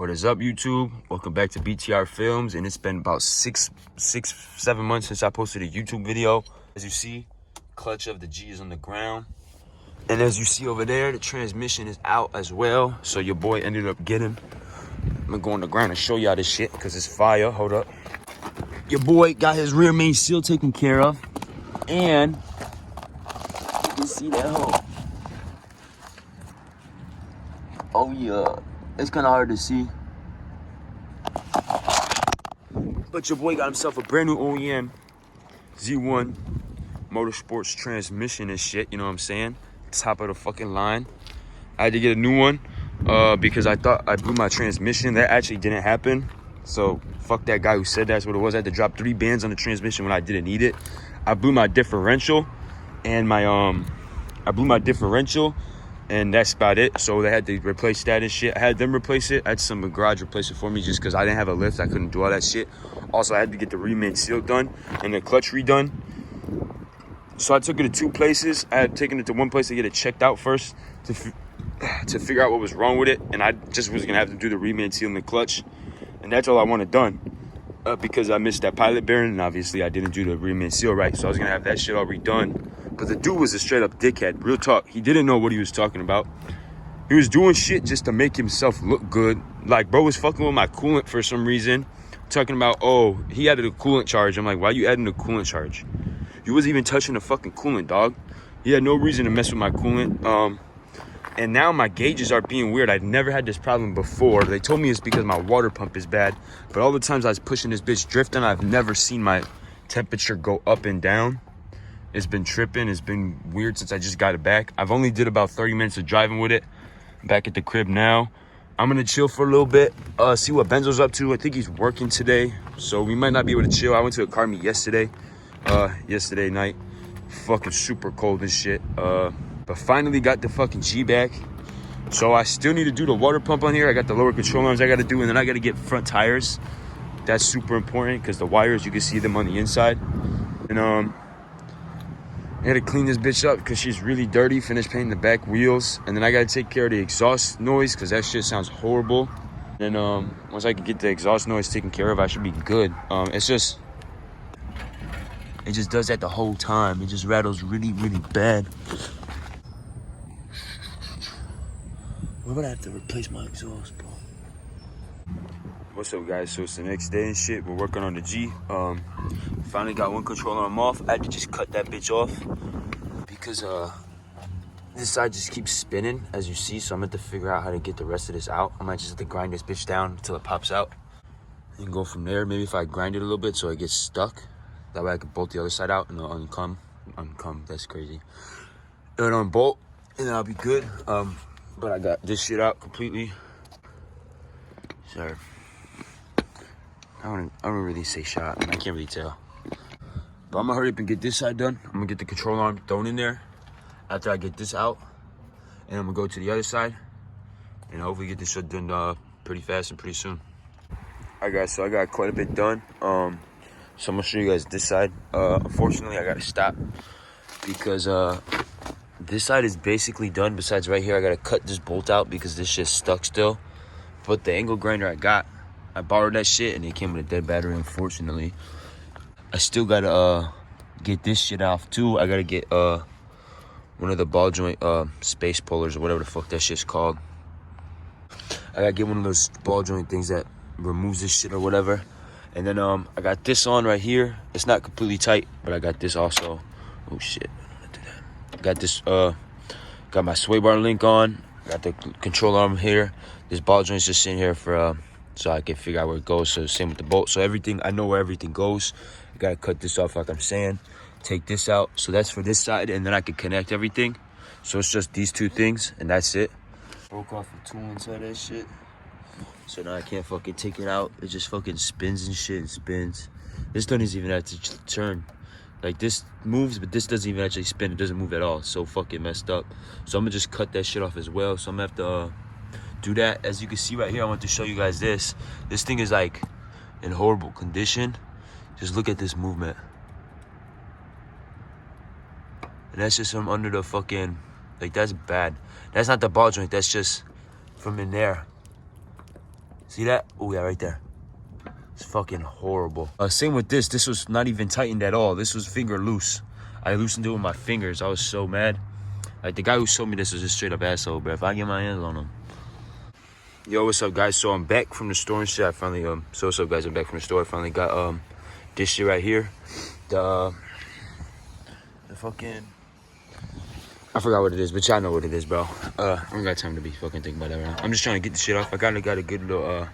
What is up, YouTube? Welcome back to BTR Films, and it's been about 7 months since I posted a YouTube video. As you see, clutch of the G is on the ground, and as you see over there, the transmission is out as well. So your boy ended up getting. I'm gonna go on the ground and show y'all this shit because it's fire. Hold up. Your boy got his rear main seal taken care of, and you can see that hole. Oh yeah. It's kind of hard to see. But your boy got himself a brand new OEM Z1 motorsports transmission and shit, you know what I'm saying? Top of the fucking line. I had to get a new one because I thought I blew my transmission. That actually didn't happen. So fuck that guy who said that's what it was. I had to drop 3 bands on the transmission when I didn't need it. I blew my differential and and that's about it. So they had to replace that and shit. I had them replace it. I had some garage replace it for me just because I didn't have a lift. I couldn't do all that shit. Also, I had to get the rear seal done and the clutch redone. So I took it to 2 places. I had taken it to one place to get it checked out first to figure out what was wrong with it. And I just was going to have to do the rear seal and the clutch. And that's all I wanted done because I missed that pilot bearing. And obviously, I didn't do the rear seal right. So I was going to have that shit all redone. But the dude was a straight up dickhead. Real talk. He didn't know what he was talking about. He was doing shit just to make himself look good. Like, bro was fucking with my coolant for some reason. Talking about, oh, he added a coolant charge. I'm like, why you adding a coolant charge? You wasn't even touching the fucking coolant, dog. He had no reason to mess with my coolant. And now my gauges are being weird. I'd never had this problem before. They told me it's because my water pump is bad. But all the times I was pushing this bitch drifting, I've never seen my temperature go up and down. It's been tripping. It's been weird since I just got it back. I've only did about 30 minutes of driving with it. Back at the crib now. I'm going to chill for a little bit. See what Benzo's up to. I think he's working today. So we might not be able to chill. I went to a car meet yesterday. Yesterday night. Fucking super cold and shit. But finally got the fucking G back. So I still need to do the water pump on here. I got the lower control arms I got to do. And then I got to get front tires. That's super important because the wires, you can see them on the inside. And I gotta clean this bitch up because she's really dirty. Finish painting the back wheels. And then I gotta take care of the exhaust noise because that shit sounds horrible. And once I can get the exhaust noise taken care of, I should be good. It just does that the whole time. It just rattles really, really bad. Where would I have to replace my exhaust, bro? What's up, guys? So it's the next day and shit. We're working on the G. Finally got one control arm off. I had to just cut that bitch off because this side just keeps spinning, as you see. So I'm going to figure out how to get the rest of this out. I might just have to grind this bitch down until it pops out and go from there. Maybe if I grind it a little bit so it gets stuck, that way I can bolt the other side out and it'll uncome. That's crazy. It'll unbolt and then I'll be good. But I got this shit out completely. Sorry. I don't really say shot. I can't really tell. But I'm gonna hurry up and get this side done. I'm gonna get the control arm thrown in there after I get this out. And I'm gonna go to the other side and hopefully get this shit done pretty fast and pretty soon. Alright guys, so I got quite a bit done. So I'm gonna show you guys this side. Unfortunately, I gotta stop because this side is basically done. Besides right here, I gotta cut this bolt out because this shit's stuck still. But the angle grinder I borrowed that shit and it came with a dead battery, unfortunately. I still gotta get this shit off too. I gotta get one of the ball joint space pullers or whatever the fuck that shit's called. I gotta get one of those ball joint things that removes this shit or whatever. And then I got this on right here. It's not completely tight, but I got this also. Oh shit, got this got my sway bar link on. Got the control arm here. This ball joint's just sitting here for so I can figure out where it goes. So same with the bolt. So everything, I know where everything goes. I gotta cut this off like I'm saying. Take this out. So that's for this side, and then I can connect everything. So it's just these 2 things, and that's it. Broke off a tool inside that shit. So now I can't fucking take it out. It just fucking spins and shit and spins. This doesn't even have to turn. Like this moves, but this doesn't even actually spin. It doesn't move at all. It's so fucking messed up. So I'm gonna just cut that shit off as well. So I'm gonna have to do that. As you can see right here, I want to show you guys this. This thing is like in horrible condition. Just look at this movement. And that's just from under the fucking, like that's bad. That's not the ball joint, that's just from in there. See that? Oh yeah, right there. It's fucking horrible. Same with this. This was not even tightened at all. This was finger loose. I loosened it with my fingers. I was so mad. Like, the guy who sold me this was just straight up asshole, bro. If I get my hands on him. Yo, what's up, guys? So I'm back from the store and shit. I finally so what's up, guys? I'm back from the store. I finally got this shit right here. The fucking, I forgot what it is, but y'all know what it is, bro. I don't got time to be fucking thinking about that right now. I'm just trying to get the shit off. I kinda got a good little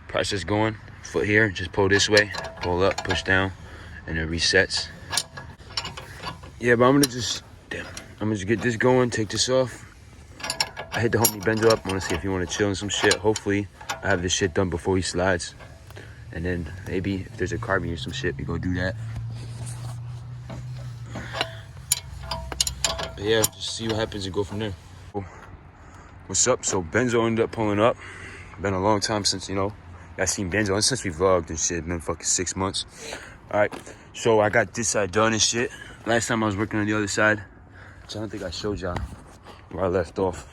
process going. Foot here, just pull this way, pull up, push down, and it resets. Yeah, but I'm gonna just get this going, take this off. I hit the homie Benzo up. I wanna see if he wanna chill in some shit. Hopefully I have this shit done before he slides. And then maybe if there's a carbine or some shit, we go do that. But yeah, just see what happens and go from there. What's up? So Benzo ended up pulling up. Been a long time since, you know, I seen Benzo, and since we vlogged and shit, been fucking 6 months. All right, so I got this side done and shit. Last time I was working on the other side, so I don't think I showed y'all where I left off.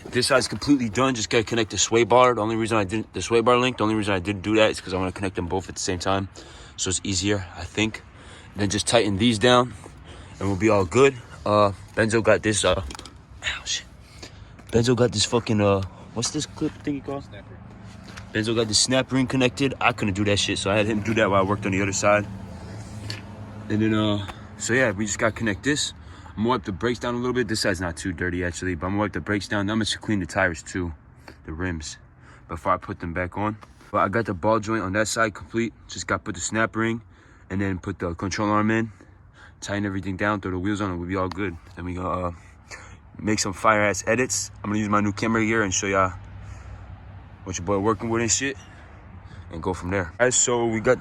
This side's completely done. Just gotta connect the sway bar. The only reason I didn't, the sway bar link, the only reason I didn't do that is because I want to connect them both at the same time, so it's easier, I think. Then just tighten these down, and we'll be all good. Benzo got this. Ow, shit. Benzo got this fucking what's this clip thingy called? Snap ring. Benzo got the snap ring connected. I couldn't do that shit, so I had him do that while I worked on the other side. And then so yeah, we just gotta connect this. I'm gonna wipe the brakes down a little bit. This side's not too dirty actually, but I'm gonna wipe the brakes down. Then I'm gonna clean the tires too, the rims, before I put them back on. But I got the ball joint on that side complete. Just gotta put the snap ring and then put the control arm in, tighten everything down, throw the wheels on, and we'll be all good. Then we gonna make some fire ass edits. I'm gonna use my new camera here and show y'all what your boy working with and shit, and go from there. All right, so we got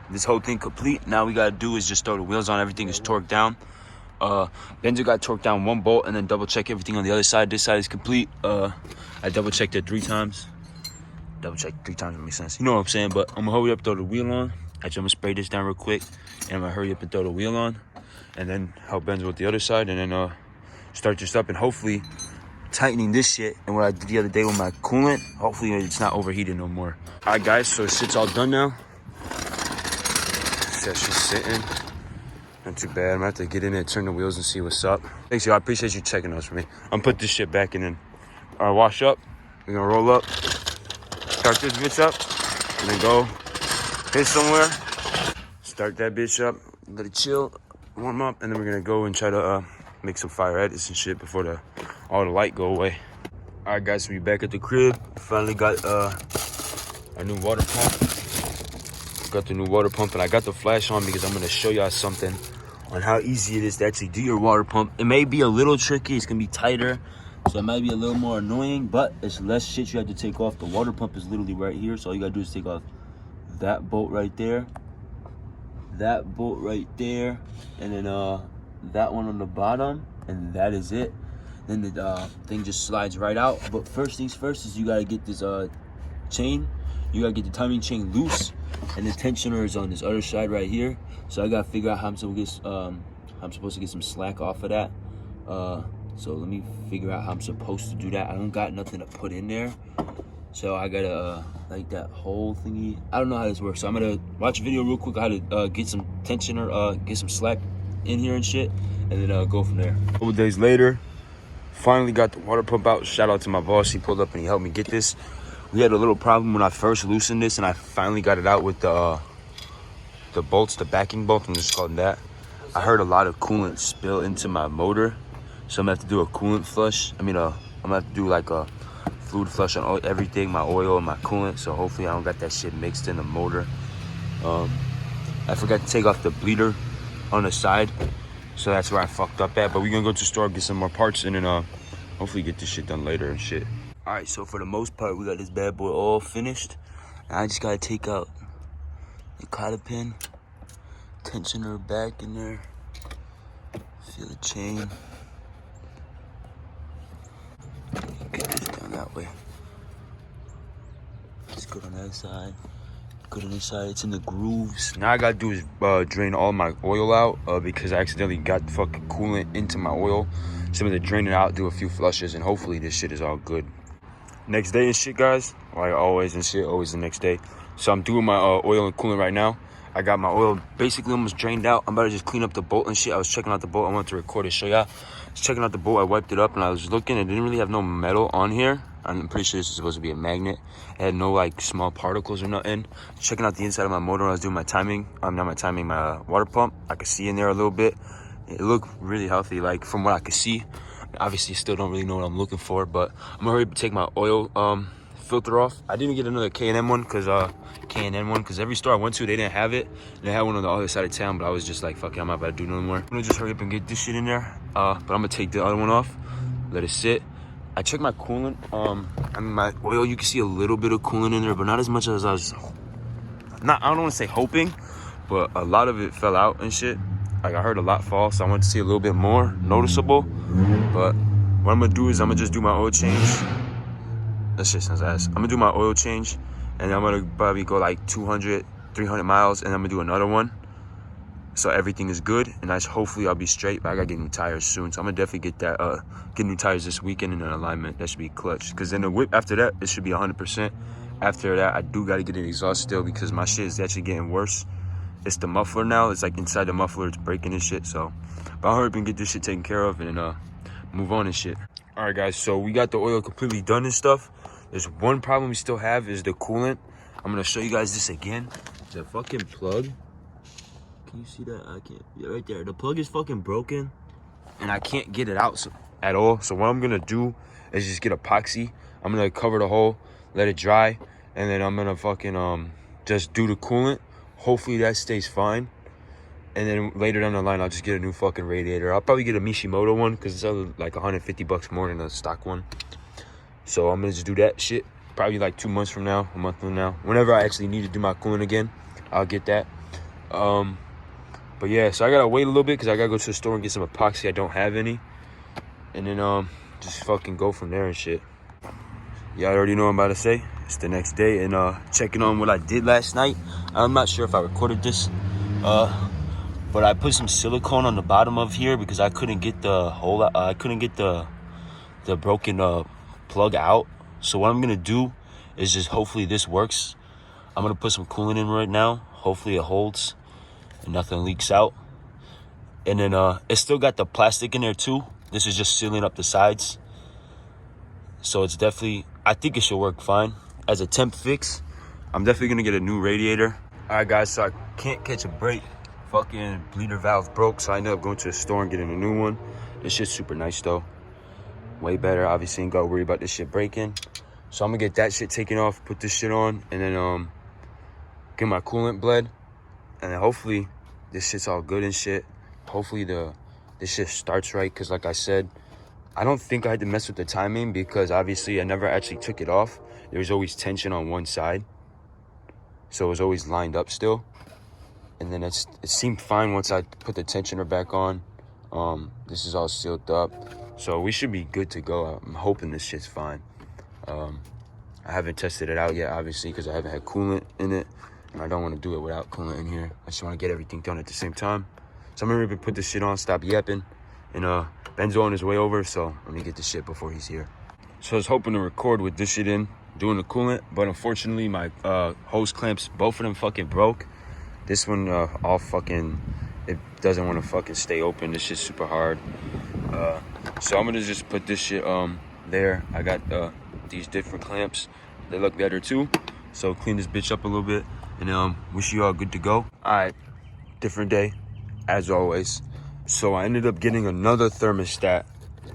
this whole thing complete. Now we gotta do is just throw the wheels on. Everything is torqued down. Benzo got torqued down one bolt and then double check everything on the other side. This side is complete. I double checked it 3 times. Double checked 3 times makes sense. You know what I'm saying? But I'm gonna hurry up, throw the wheel on. Actually, I'm gonna spray this down real quick, and I'm gonna hurry up and throw the wheel on, and then help Benzo with the other side, and then start this up, and hopefully tightening this shit. And what I did the other day with my coolant, hopefully it's not overheated no more. All right, guys. So shit's all done now. That shit's sitting. Not too bad. I'm gonna have to get in there, turn the wheels, and see what's up. Thanks, y'all. I appreciate you checking those for me. I'm gonna put this shit back and then wash up. We're gonna roll up, start this bitch up, and then go hit somewhere. Start that bitch up, let it chill, warm up, and then we're gonna go and try to make some fire edits and shit before all the light go away. All right, guys. So we back at the crib. Finally got a new water pump. Got the new water pump, and I got the flash on because I'm gonna show y'all something on how easy it is to actually do your water pump. It may be a little tricky. It's gonna be tighter, so it might be a little more annoying, but it's less shit you have to take off. The water pump is literally right here, so all you gotta do is take off that bolt right there, that bolt right there, and then that one on the bottom, and that is it. Then the thing just slides right out. But first things first is you gotta get this chain. You gotta get the timing chain loose, and the tensioner is on this other side right here. So I gotta figure out how I'm supposed to get some slack off of that. So let me figure out how I'm supposed to do that. I don't got nothing to put in there, so I gotta like that whole thingy. I don't know how this works, so I'm gonna watch a video real quick how to get some tensioner, get some slack in here and shit, and then go from there. A couple days later, finally got the water pump out. Shout out to my boss. He pulled up and he helped me get this. We had a little problem when I first loosened this, and I finally got it out with the bolts, the backing bolt. I'm just calling that. I heard a lot of coolant spill into my motor, so I'm gonna have to do a coolant flush. I'm gonna have to do like a fluid flush on everything, my oil and my coolant. So hopefully I don't got that shit mixed in the motor. I forgot to take off the bleeder on the side, so that's where I fucked up at. But we're gonna go to the store, get some more parts, and then hopefully get this shit done later and shit. All right, so for the most part, we got this bad boy all finished. And I just gotta take out the cotter pin, tensioner back in there, feel the chain. Get this down that way. It's good on that side, good on this side. It's in the grooves. Now I gotta do is drain all my oil out because I accidentally got fucking coolant into my oil. So I'm gonna drain it out, do a few flushes, and hopefully this shit is all good. next day and shit, guys. Like always and shit, always the next day. So I'm doing my oil and coolant right now. I got my oil basically almost drained out. I'm about to just clean up the bolt and shit. I was checking out the bolt. I wanted to record it, show y'all. I was checking out the bolt. I wiped it up and I was looking. It didn't really have no metal on here. I'm pretty sure this is supposed to be a magnet. It had no like small particles or nothing. Checking out the inside of my motor when I was doing my timing. Not my timing, my water pump. I could see in there a little bit. It looked really healthy, like from what I could see. Obviously, still don't really know what I'm looking for, but I'm gonna take my oil filter off. I didn't get another K&N one because every store I went to, they didn't have it. They had one on the other side of town, but I was just like, fuck it, I'm not about to do no more. I'm gonna just hurry up and get this shit in there. But I'm gonna take the other one off, let it sit. I checked my coolant. I mean, my oil, you can see a little bit of coolant in there, but not as much as I was, I don't want to say hoping, but a lot of it fell out and shit. Like I heard a lot fall, so I want to see a little bit more noticeable. But what I'm gonna do is I'm gonna just do my oil change. That shit sounds ass. I'm gonna do my oil change, and I'm gonna probably go like 200, 300 miles, and I'm gonna do another one. So everything is good, and hopefully I'll be straight. But I gotta get new tires soon, so I'm gonna definitely get new tires this weekend in an alignment. That should be clutch. Cause then the whip after that, it should be 100%. After that, I do gotta get an exhaust still because my shit is actually getting worse. It's the muffler now. It's like inside the muffler, it's breaking and shit. So, but I'll hurry up and get this shit taken care of and move on and shit. All right, guys. So we got the oil completely done and stuff. There's one problem we still have is the coolant. I'm gonna show you guys this again. The fucking plug. Can you see that? I can't. Yeah, right there. The plug is fucking broken, and I can't get it out at all. So what I'm gonna do is just get epoxy. I'm gonna cover the hole, let it dry, and then I'm gonna fucking just do the coolant. Hopefully that stays fine. And then later down the line, I'll just get a new fucking radiator. I'll probably get a Mishimoto one because it's like $150 more than a stock one. So I'm gonna just do that shit. Probably like 2 months from now, a month from now. Whenever I actually need to do my coolant again, I'll get that. But yeah, so I gotta wait a little bit because I gotta go to the store and get some epoxy. I don't have any. And then just fucking go from there and shit. Y'all already know what I'm about to say. It's the next day and checking on what I did last night. I'm not sure if I recorded this, but I put some silicone on the bottom of here because I couldn't get the hole. I couldn't get the broken plug out. So what I'm gonna do is just hopefully this works. I'm gonna put some coolant in right now. Hopefully it holds and nothing leaks out. And then it's still got the plastic in there too. This is just sealing up the sides. So it's definitely, I think it should work fine. As a temp fix, I'm definitely gonna get a new radiator. All right, guys, so I can't catch a break. Fucking bleeder valve broke, so I ended up going to the store and getting a new one. This shit's super nice though. Way better, obviously, ain't gotta worry about this shit breaking. So I'm gonna get that shit taken off, put this shit on, and then get my coolant bled. And then hopefully this shit's all good and shit. Hopefully this shit starts right, because like I said, I don't think I had to mess with the timing because obviously I never actually took it off. There was always tension on one side. So it was always lined up still. And then it seemed fine once I put the tensioner back on. This is all sealed up. So we should be good to go. I'm hoping this shit's fine. I haven't tested it out yet, obviously, because I haven't had coolant in it. And I don't want to do it without coolant in here. I just want to get everything done at the same time. So I'm going to put this shit on, stop yapping. And Ben's on his way over, so let me get this shit before he's here. So I was hoping to record with this shit in, doing the coolant, but unfortunately my hose clamps, both of them fucking broke. This one all fucking, it doesn't want to fucking stay open. This shit's super hard. So I'm gonna just put this shit there. I got these different clamps. They look better too. So clean this bitch up a little bit and wish you all good to go. All right, different day as always. So I ended up getting another thermostat,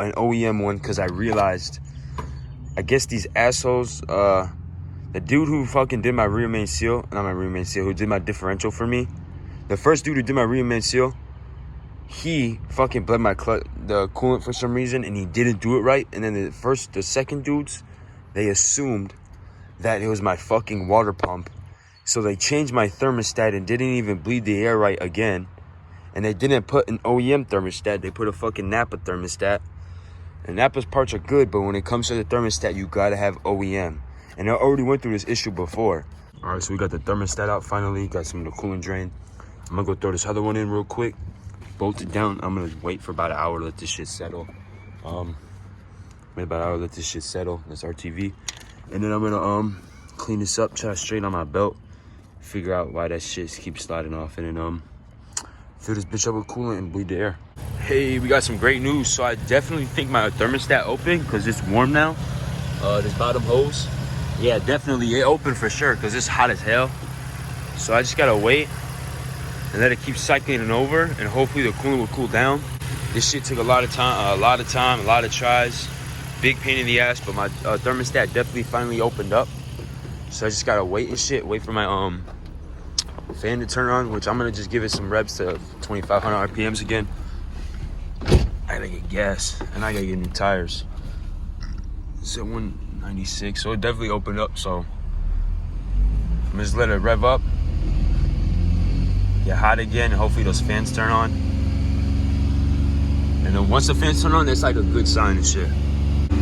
an OEM one, because I realized, I guess these assholes, the dude who fucking did my rear main seal, not my rear main seal, who did my differential for me, the first dude who did my rear main seal, he fucking bled my the coolant for some reason, and he didn't do it right. And then the second dudes, they assumed that it was my fucking water pump. So they changed my thermostat and didn't even bleed the air right again. And they didn't put an OEM thermostat. They put a fucking Napa thermostat. And Napa's parts are good, but when it comes to the thermostat, you gotta have OEM. And I already went through this issue before. All right, so we got the thermostat out finally. Got some of the coolant drain. I'm gonna go throw this other one in real quick. Bolt it down. I'm gonna wait for about an hour to let this shit settle. Wait about an hour to let this shit settle. That's RTV. And then I'm gonna clean this up, try to straighten on my belt, figure out why that shit keeps sliding off, and then fill this bitch up with coolant and bleed the air. Hey, we got some great news. So I definitely think my thermostat open because it's warm now. This bottom hose, yeah, definitely it open for sure because it's hot as hell. So I just gotta wait and let it keep cycling over, and hopefully the coolant will cool down. This shit took a lot of time, a lot of tries. Big pain in the ass, but my thermostat definitely finally opened up. So I just gotta wait and shit, wait for my fan to turn on, which I'm gonna just give it some reps to 2,500 RPMs again. I gotta get gas and I gotta get new tires. It's at 196, so it definitely opened up. So I'm just let it rev up, get hot again, and hopefully those fans turn on. And then once the fans turn on, that's like a good sign and shit.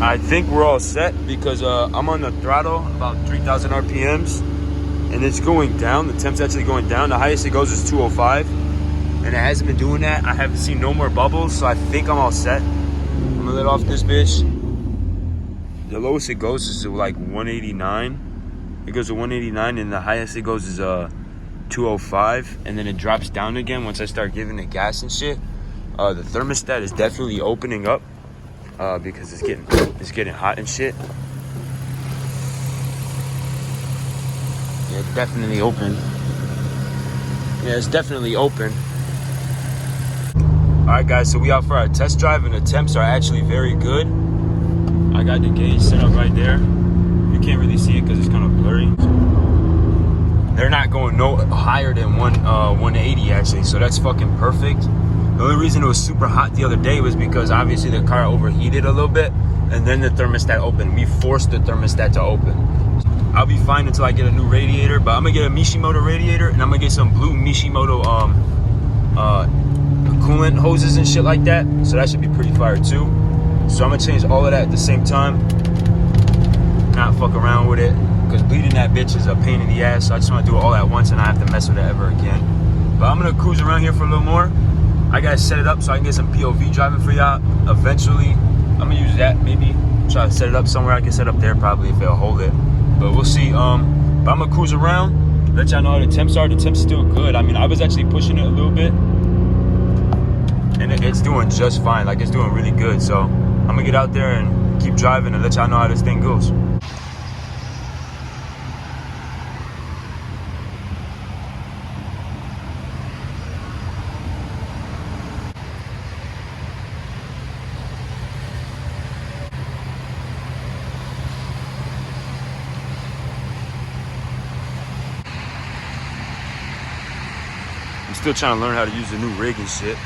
I think we're all set because I'm on the throttle about 3,000 RPMs and it's going down. The temp's actually going down. The highest it goes is 205 and it hasn't been doing that. I haven't seen no more bubbles, so I think I'm all set. I'm gonna let off this bitch. The lowest it goes is like 189. It goes to 189 and the highest it goes is 205, and then it drops down again once I start giving it gas and shit. The thermostat is definitely opening up because it's getting hot and shit. Yeah, it's definitely open. Yeah, it's definitely open. All right, guys, so we out for our test drive, and the temps are actually very good. I got the gauge set up right there. You can't really see it because it's kind of blurry. They're not going no higher than 180 actually, so that's fucking perfect. The only reason it was super hot the other day was because obviously the car overheated a little bit, and then the thermostat opened. We forced the thermostat to open. I'll be fine until I get a new radiator, but I'm gonna get a Mishimoto radiator, and I'm gonna get some blue Mishimoto coolant hoses and shit like that. So that should be pretty fire too. So I'm gonna change all of that at the same time, not fuck around with it, because bleeding that bitch is a pain in the ass. So I just want to do it all at once and not have to mess with it ever again. But I'm gonna cruise around here for a little more. I gotta set it up so I can get some POV driving for y'all. Eventually, I'm gonna use that, maybe try to set it up somewhere. I can set up there probably if it'll hold it, but we'll see. But I'm gonna cruise around, let y'all know how the temps are. The temps still good. I mean, I was actually pushing it a little bit, and it's doing just fine. Like, it's doing really good. So I'm gonna get out there and keep driving and let y'all know how this thing goes. I'm still trying to learn how to use the new rig and shit.